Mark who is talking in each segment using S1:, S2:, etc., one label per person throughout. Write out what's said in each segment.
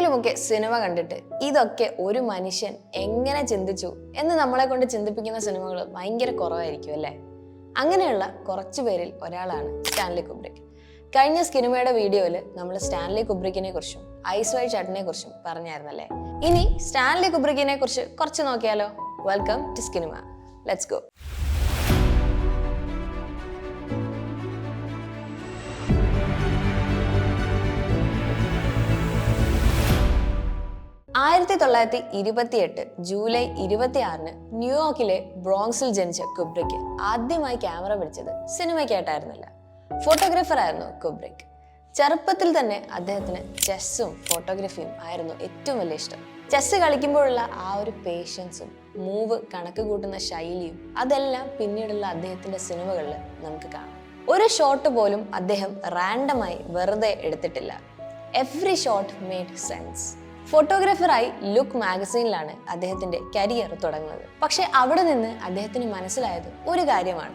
S1: എപ്പോഴെങ്കിലുമൊക്കെ സിനിമ കണ്ടിട്ട് ഇതൊക്കെ ഒരു മനുഷ്യൻ എങ്ങനെ ചിന്തിച്ചു എന്ന് നമ്മളെ കൊണ്ട് ചിന്തിപ്പിക്കുന്ന സിനിമകൾ ഭയങ്കര കുറവായിരിക്കും അല്ലേ? അങ്ങനെയുള്ള കുറച്ചു പേരിൽ ഒരാളാണ് സ്റ്റാൻലി കുബ്രിക്. കഴിഞ്ഞ സിനിമയുടെ വീഡിയോയിൽ നമ്മൾ സ്റ്റാൻലി കുബ്രിക്കിനെ കുറിച്ചും ഐസ് വൈറ്റ് ഷട്ടിനെ കുറിച്ചും പറഞ്ഞായിരുന്നല്ലേ? ഇനി സ്റ്റാൻലി കുബ്രിക്കിനെ കുറിച്ച് കുറച്ച് നോക്കിയാലോ? Welcome to Skinima. Let's go. July 26 ന്യൂയോർക്കിലെ ബ്രോങ്സിൽ ജനിച്ച കുബ്രിക് ആദ്യമായി ക്യാമറ പിടിച്ചത് സിനിമയ്ക്കായിട്ടായിരുന്നില്ല, ഫോട്ടോഗ്രാഫർ ആയിരുന്നു കുബ്രിക്. ചെറുപ്പത്തിൽ തന്നെ അദ്ദേഹത്തിന് ചെസ്സും ഫോട്ടോഗ്രാഫിയും ആയിരുന്നു ഏറ്റവും വലിയ ഇഷ്ടം. ചെസ് കളിക്കുമ്പോഴുള്ള ആ ഒരു പേഷ്യൻസും മൂവ് കണക്ക് കൂട്ടുന്ന ശൈലിയും അതെല്ലാം പിന്നീടുള്ള അദ്ദേഹത്തിന്റെ സിനിമകളിൽ നമുക്ക് കാണാം. ഒരു ഷോട്ട് പോലും അദ്ദേഹം റാൻഡമായി വെറുതെ എടുത്തിട്ടില്ല. Every shot made sense. ഫോട്ടോഗ്രാഫറായി ലുക്ക് മാഗസീനിലാണ് അദ്ദേഹത്തിന്റെ കരിയർ തുടങ്ങുന്നത്. പക്ഷെ അവിടെ നിന്ന് അദ്ദേഹത്തിന് മനസ്സിലായത് ഒരു കാര്യമാണ്: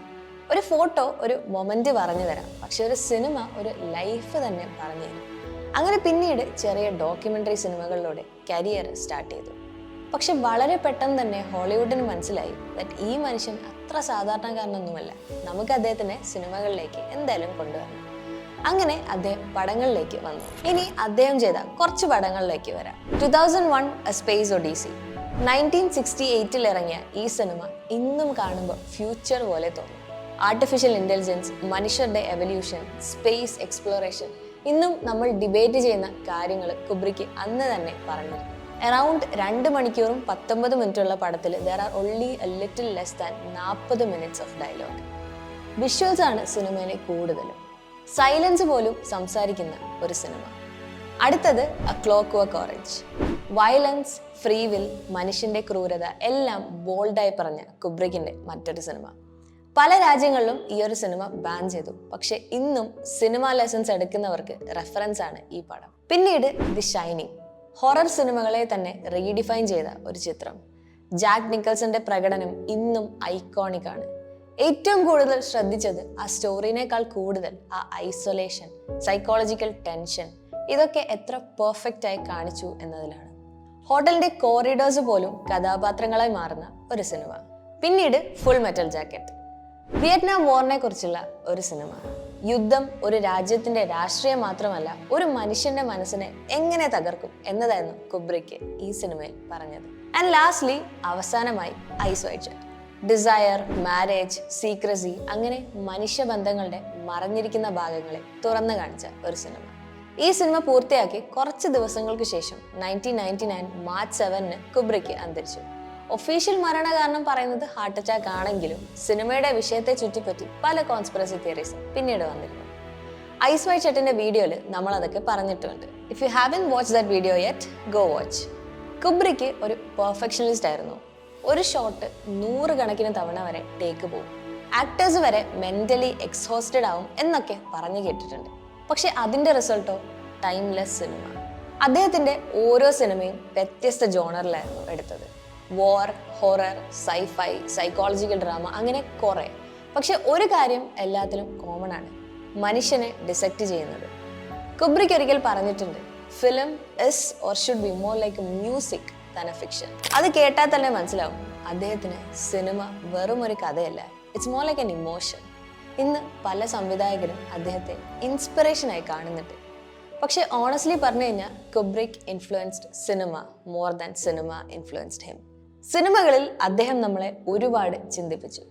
S1: ഒരു ഫോട്ടോ ഒരു മൊമെന്റ് പറഞ്ഞു തരാം, പക്ഷെ ഒരു സിനിമ ഒരു ലൈഫ് തന്നെ പറഞ്ഞു തരും. അങ്ങനെ പിന്നീട് ചെറിയ ഡോക്യുമെന്ററി സിനിമകളിലൂടെ കരിയർ സ്റ്റാർട്ട് ചെയ്തു. പക്ഷെ വളരെ പെട്ടെന്ന് തന്നെ ഹോളിവുഡിന് മനസ്സിലായി ദാറ്റ് ഈ മനുഷ്യൻ അത്ര സാധാരണക്കാരനൊന്നുമല്ല, നമുക്ക് അദ്ദേഹത്തിനെ സിനിമകളിലേക്ക് എന്തായാലും കൊണ്ടുവരണം. അങ്ങനെ അദ്ദേഹം പടങ്ങളിലേക്ക് വന്നു. ഇനി അദ്ദേഹം ചെയ്ത കുറച്ച് പടങ്ങളിലേക്ക് വരാം. 2001 A Space Odyssey. 1968 ഇറങ്ങിയ ഈ സിനിമ ഇന്നും കാണുമ്പോൾ ഫ്യൂച്ചർ പോലെ തോന്നും. ആർട്ടിഫിഷ്യൽ ഇന്റലിജൻസ്, മനുഷ്യരുടെ എവല്യൂഷൻ, സ്പേസ് എക്സ്പ്ലോറേഷൻ, ഇന്നും നമ്മൾ ഡിബേറ്റ് ചെയ്യുന്ന കാര്യങ്ങൾ കുബ്രിക്ക് അന്ന് തന്നെ പറഞ്ഞിരുന്നു. അറൌണ്ട് 2 മണിക്കൂറും 19 മിനിറ്റുള്ള പടത്തിൽ there are only a little less than 40 minutes of dialogue. Visuals ആണ് സിനിമയിലെ കൂടുതലും. സൈലൻസ് പോലും സംസാരിക്കുന്ന ഒരു സിനിമ. അടുത്തത് A Clockwork Orange. Violence, free will, മനുഷ്യന്റെ ക്രൂരത എല്ലാം ബോൾഡായി പറഞ്ഞ കുബ്രിക്കിന്റെ മറ്റൊരു സിനിമ. പല രാജ്യങ്ങളിലും ഈ ഒരു സിനിമ ബാൻ ചെയ്തു. പക്ഷെ ഇന്നും സിനിമ ലെസൺസ് എടുക്കുന്നവർക്ക് റെഫറൻസ് ആണ് ഈ പടം. പിന്നീട് ദി ഷൈനിങ്. ഹൊറർ സിനിമകളെ തന്നെ റീഡിഫൈൻ ചെയ്ത ഒരു ചിത്രം. ജാക്ക് നിക്കൽസന്റെ പ്രകടനം ഇന്നും ഐക്കോണിക് ആണ്. ഏറ്റവും കൂടുതൽ ശ്രദ്ധിച്ചത് ആ സ്റ്റോറിനേക്കാൾ കൂടുതൽ ആ ഐസൊലേഷൻ, സൈക്കോളജിക്കൽ ടെൻഷൻ, ഇതൊക്കെ എത്ര പെർഫെക്റ്റ് ആയി കാണിച്ചു എന്നതിലാണ്. ഹോട്ടലിന്റെ കോറിഡോർസ് പോലും കഥാപാത്രങ്ങളായി മാറുന്ന ഒരു സിനിമ. പിന്നീട് ഫുൾ മെറ്റൽ ജാക്കറ്റ്. വിയറ്റ്നാം വാറിനെ കുറിച്ചുള്ള ഒരു സിനിമ. യുദ്ധം ഒരു രാജ്യത്തിന്റെ രാഷ്ട്രീയം മാത്രമല്ല, ഒരു മനുഷ്യന്റെ മനസ്സിനെ എങ്ങനെ തകർക്കും എന്നതായിരുന്നു കുബ്രിക്ക് ഈ സിനിമയിൽ പറഞ്ഞത്. ആൻഡ് ലാസ്റ്റ്ലി, അവസാനമായി Eyes Wide Shut. Desire, marriage, secrecy, അങ്ങനെ മനുഷ്യബന്ധങ്ങളുടെ മറഞ്ഞിരിക്കുന്ന ഭാഗങ്ങളെ തുറന്നു കാണിച്ച ഒരു സിനിമ. ഈ സിനിമ പൂർത്തിയാക്കി കുറച്ച് ദിവസങ്ങൾക്ക് ശേഷം 1999 മാർച്ച് 7 കുബ്രിക്ക് അന്തരിച്ചു. ഒഫീഷ്യൽ മരണ കാരണം പറയുന്നത് ഹാർട്ട് അറ്റാക്ക് ആണെങ്കിലും സിനിമയുടെ വിഷയത്തെ ചുറ്റിപ്പറ്റി പല കോൺസ്പിറസി തിയറീസും പിന്നീട് വന്നിരുന്നു. ഐസ് വൈറ്റ് ഷട്ടിന്റെ വീഡിയോയിൽ നമ്മൾ അതൊക്കെ പറഞ്ഞിട്ടുണ്ട്. If you haven't watch that video yet, go watch. Kubrick ഒരു പെർഫെക്ഷനിസ്റ്റ് ആയിരുന്നു. ഒരു ഷോട്ട് 100 കണക്കിന് തവണ വരെ ടേക്ക് പോകും. ആക്ടേഴ്സ് വരെ മെന്റലി എക്സോസ്റ്റഡ് ആവും എന്നൊക്കെ പറഞ്ഞു കേട്ടിട്ടുണ്ട്. പക്ഷെ അതിന്റെ റിസൾട്ടോ ടൈംലെസ് സിനിമ. അദ്ദേഹത്തിന്റെ ഓരോ സിനിമയും വ്യത്യസ്ത ജോണറിലായിരുന്നു എടുത്തത്. വാർ, ഹൊറർ, സൈഫൈ, സൈക്കോളജിക്കൽ ഡ്രാമ, അങ്ങനെ കുറെ. പക്ഷെ ഒരു കാര്യം എല്ലാത്തിലും കോമൺ ആണ്: മനുഷ്യനെ ഡിസെക്ട് ചെയ്യുന്നത്. കുബ്രിക്ക് ഒരിക്കൽ പറഞ്ഞിട്ടുണ്ട്, film is or should be more like music than a fiction. അത് കേട്ടാൽ തന്നെ മനസ്സിലാവും അദ്ദേഹത്തിന് സിനിമ വെറും ഒരു കഥയല്ല, it's more like an emotion. ഇന്ന് പല സംവിധായകരും അദ്ദേഹത്തെ ഇൻസ്പിറേഷനായി കാണുന്നുണ്ട്. പക്ഷെ ഓണസ്റ്റ്ലി പറഞ്ഞു കഴിഞ്ഞാൽ Kubrick influenced cinema more than cinema influenced him. സിനിമകളിൽ അദ്ദേഹം നമ്മളെ ഒരുപാട് ചിന്തിപ്പിച്ചു.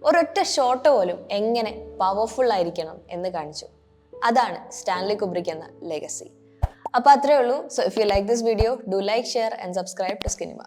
S1: ഒരൊറ്റ ഷോട്ട് പോലും എങ്ങനെ പവർഫുൾ ആയിരിക്കണം എന്ന് കാണിച്ചു. അതാണ് സ്റ്റാൻലി കുബ്രിക് എന്ന ലെഗസി. അപ്പോൾ അത്രേ ഉള്ളൂ. So if you like this video, do like, share and subscribe to സ്കിനിമ.